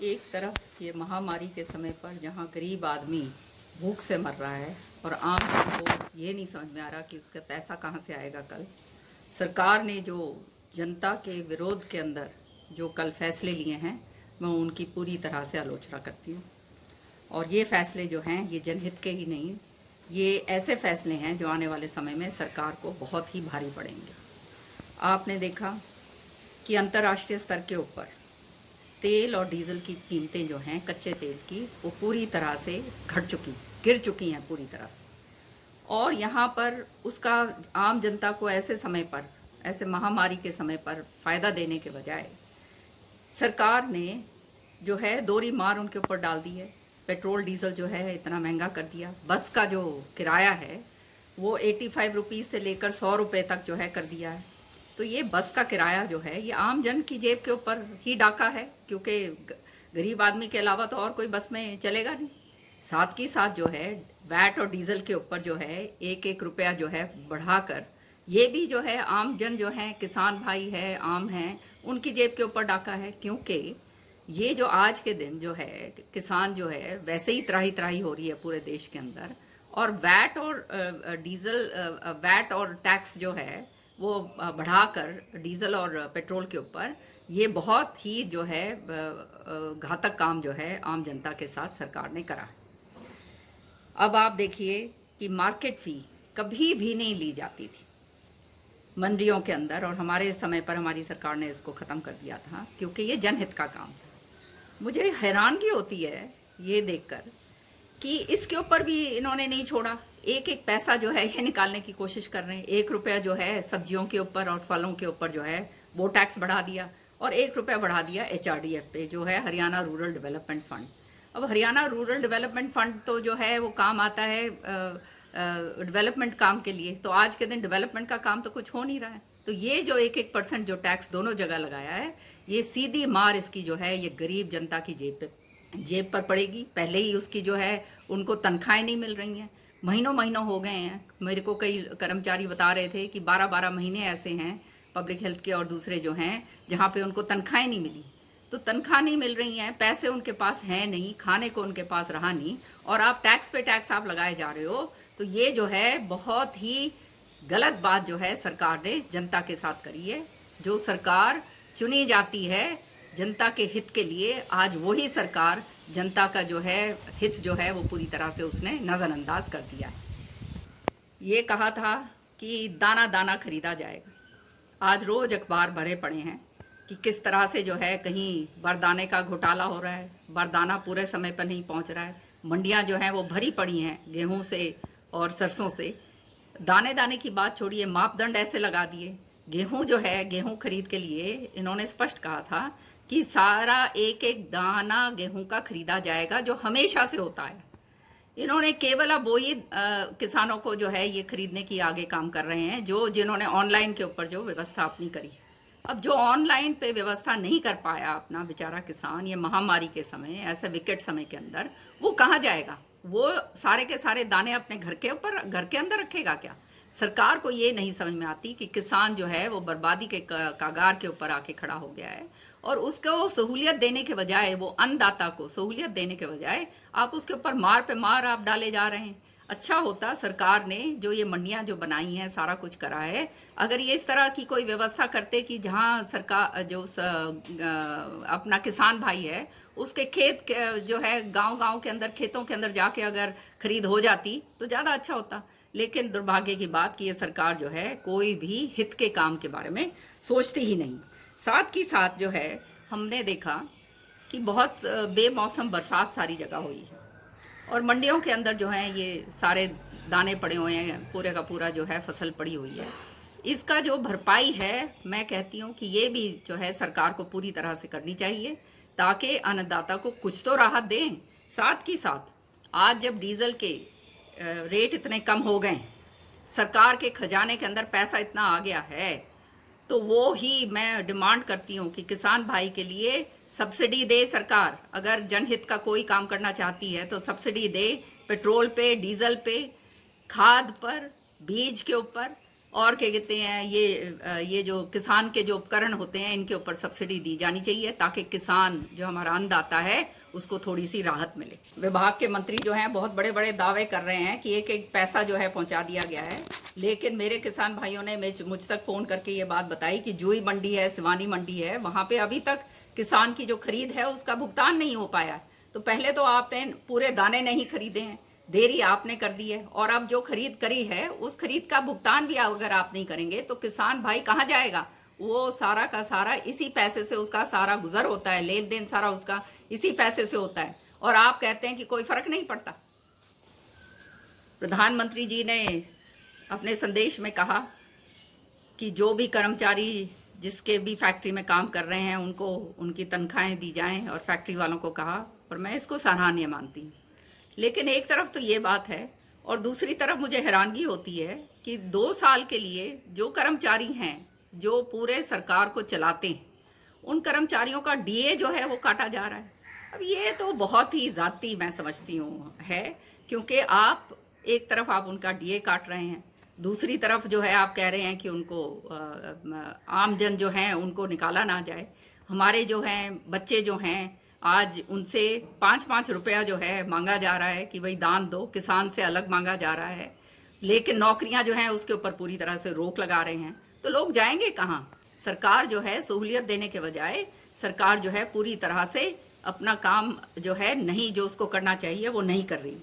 एक तरफ ये महामारी के समय पर जहाँ गरीब आदमी भूख से मर रहा है और आम जन को ये नहीं समझ में आ रहा कि उसका पैसा कहाँ से आएगा। कल सरकार ने जो जनता के विरोध के अंदर जो कल फैसले लिए हैं, मैं उनकी पूरी तरह से आलोचना करती हूँ। और ये फैसले जो हैं ये जनहित के ही नहीं, ये ऐसे फैसले हैं जो आने वाले समय में सरकार को बहुत ही भारी पड़ेंगे। आपने देखा कि अंतर्राष्ट्रीय स्तर के ऊपर तेल और डीजल की कीमतें जो हैं कच्चे तेल की, वो पूरी तरह से गिर चुकी हैं पूरी तरह से। और यहाँ पर उसका आम जनता को ऐसे समय पर, ऐसे महामारी के समय पर फ़ायदा देने के बजाय सरकार ने जो है दोहरी मार उनके ऊपर डाल दी है। पेट्रोल डीजल जो है इतना महंगा कर दिया। बस का जो किराया है वो 85 रुपीज़ से लेकर 100 रुपये तक जो है कर दिया है। तो ये बस का किराया जो है ये आम जन की जेब के ऊपर ही डाका है, क्योंकि गरीब आदमी के अलावा तो और कोई बस में चलेगा नहीं। साथ ही साथ जो है वैट और डीजल के ऊपर जो है एक एक रुपया जो है बढ़ाकर ये भी जो है आम जन जो है, किसान भाई है, आम हैं, उनकी जेब के ऊपर डाका है। क्योंकि ये जो आज के दिन जो है किसान जो है वैसे ही त्राही त्राही हो रही है पूरे देश के अंदर, और वैट और वैट और टैक्स जो है वो बढ़ाकर डीजल और पेट्रोल के ऊपर, ये बहुत ही जो है घातक काम जो है आम जनता के साथ सरकार ने करा। अब आप देखिए कि मार्केट फी कभी भी नहीं ली जाती थी मंडियों के अंदर, और हमारे समय पर हमारी सरकार ने इसको ख़त्म कर दिया था क्योंकि ये जनहित का काम था। मुझे हैरानगी होती है ये देखकर कि इसके ऊपर भी इन्होंने नहीं छोड़ा। एक एक पैसा जो है ये निकालने की कोशिश कर रहे हैं। 1 रुपया जो है सब्जियों के ऊपर और फलों के ऊपर जो है वो टैक्स बढ़ा दिया, और 1 रुपया बढ़ा दिया HRDF पे, जो है हरियाणा रूरल डेवलपमेंट फंड। अब हरियाणा रूरल डेवलपमेंट फंड तो जो है वो काम आता है डेवलपमेंट काम के लिए, तो आज के दिन डेवलपमेंट का काम तो कुछ हो नहीं रहा है। तो ये जो 1-1% जो टैक्स दोनों जगह लगाया है, ये सीधी मार इसकी जो है ये गरीब जनता की जेब पर पड़ेगी। पहले ही उसकी जो है उनको तनख्वाहें नहीं मिल रही हैं, महीनों महीनों हो गए हैं। मेरे को कई कर्मचारी बता रहे थे कि 12-12 महीने ऐसे हैं पब्लिक हेल्थ के और दूसरे जो हैं जहाँ पे उनको तनख्वाहें नहीं मिली। तो तनख्वाह नहीं मिल रही हैं, पैसे उनके पास हैं नहीं, खाने को उनके पास रहा नहीं, और आप टैक्स पे टैक्स आप लगाए जा रहे हो। तो ये जो है बहुत ही गलत बात जो है सरकार ने जनता के साथ करी है। जो सरकार चुनी जाती है जनता के हित के लिए, आज वही सरकार जनता का जो है हित जो है वो पूरी तरह से उसने नजरअंदाज कर दिया है। ये कहा था कि दाना दाना खरीदा जाएगा। आज रोज अखबार भरे पड़े हैं कि किस तरह से जो है कहीं बारदाने का घोटाला हो रहा है, बारदाना पूरे समय पर नहीं पहुंच रहा है। मंडियां जो हैं वो भरी पड़ी हैं गेहूं से और सरसों से। दाने दाने की बात छोड़िए, मापदंड ऐसे लगा दिए। गेहूं जो है, गेहूं खरीद के लिए इन्होंने स्पष्ट कहा था कि सारा एक एक दाना गेहूं का खरीदा जाएगा, जो हमेशा से होता है। इन्होंने केवल अब वही किसानों को जो है ये खरीदने की आगे काम कर रहे हैं जिन्होंने ऑनलाइन के ऊपर जो व्यवस्था अपनी करी। अब जो ऑनलाइन पे व्यवस्था नहीं कर पाया अपना बेचारा किसान, ये महामारी के समय, ऐसे विकट समय के अंदर, वो कहाँ जाएगा? वो सारे के सारे दाने अपने घर के अंदर रखेगा क्या? सरकार को ये नहीं समझ में आती कि किसान जो है वो बर्बादी के कागार के ऊपर आके खड़ा हो गया है, और उसको सहूलियत देने के बजाय, वो अन्नदाता को सहूलियत देने के बजाय आप उसके ऊपर मार पे मार आप डाले जा रहे हैं। अच्छा होता सरकार ने जो ये मंडियां जो बनाई हैं, सारा कुछ करा है, अगर ये इस तरह की कोई व्यवस्था करते कि जहां सरकार जो अपना किसान भाई है उसके खेत जो है गांव के अंदर, खेतों के अंदर जाके अगर खरीद हो जाती तो ज्यादा अच्छा होता। लेकिन दुर्भाग्य की बात कि ये सरकार जो है कोई भी हित के काम के बारे में सोचती ही नहीं। साथ ही साथ जो है हमने देखा कि बहुत बेमौसम बरसात सारी जगह हुई है, और मंडियों के अंदर जो है ये सारे दाने पड़े हुए हैं, पूरे का पूरा जो है फसल पड़ी हुई है। इसका जो भरपाई है, मैं कहती हूँ कि ये भी जो है सरकार को पूरी तरह से करनी चाहिए, ताकि अन्नदाता को कुछ तो राहत दें। साथ ही साथ आज जब डीजल के रेट इतने कम हो गए, सरकार के खजाने के अंदर पैसा इतना आ गया है, तो वो ही मैं डिमांड करती हूँ कि किसान भाई के लिए सब्सिडी दे सरकार। अगर जनहित का कोई काम करना चाहती है तो सब्सिडी दे, पेट्रोल पे, डीजल पे, खाद पर, बीज के ऊपर, और क्या कहते हैं, ये जो किसान के जो उपकरण होते हैं इनके ऊपर सब्सिडी दी जानी चाहिए, ताकि किसान जो हमारा अन्नदाता है उसको थोड़ी सी राहत मिले। विभाग के मंत्री जो हैं बहुत बड़े बड़े दावे कर रहे हैं कि एक एक पैसा जो है पहुंचा दिया गया है, लेकिन मेरे किसान भाइयों ने मुझ तक फोन करके ये बात बताई कि जुई मंडी है, सिवानी मंडी है, वहां पे अभी तक किसान की जो खरीद है उसका भुगतान नहीं हो पाया है। तो पहले तो आपने पूरे दाने नहीं खरीदे हैं, देरी आपने कर दी है, और अब जो खरीद करी है उस खरीद का भुगतान भी अगर आप नहीं करेंगे तो किसान भाई कहाँ जाएगा? वो सारा का सारा इसी पैसे से उसका सारा गुजर होता है, लेन देन सारा उसका इसी पैसे से होता है, और आप कहते हैं कि कोई फर्क नहीं पड़ता। प्रधानमंत्री जी ने अपने संदेश में कहा कि जो भी कर्मचारी जिसके भी फैक्ट्री में काम कर रहे हैं उनको उनकी तनख्वाहें दी जाएं, और फैक्ट्री वालों को कहा, और मैं इसको सराहनीय मानती हूँ। लेकिन एक तरफ तो ये बात है, और दूसरी तरफ मुझे हैरानगी होती है कि 2 साल के लिए जो कर्मचारी हैं जो पूरे सरकार को चलाते हैं, उन कर्मचारियों का डीए जो है वो काटा जा रहा है। अब ये तो बहुत ही जाती मैं समझती हूँ है, क्योंकि आप एक तरफ आप उनका डीए काट रहे हैं, दूसरी तरफ जो है आप कह रहे हैं कि उनको आम जन जो हैं उनको निकाला ना जाए। हमारे जो हैं बच्चे जो हैं आज उनसे 5-5 रुपया जो है मांगा जा रहा है कि भाई दान दो, किसान से अलग मांगा जा रहा है, लेकिन नौकरियां जो हैं उसके ऊपर पूरी तरह से रोक लगा रहे हैं। तो लोग जाएंगे कहाँ? सरकार जो है सहूलियत देने के बजाय सरकार जो है पूरी तरह से अपना काम जो है नहीं, जो उसको करना चाहिए वो नहीं कर रही।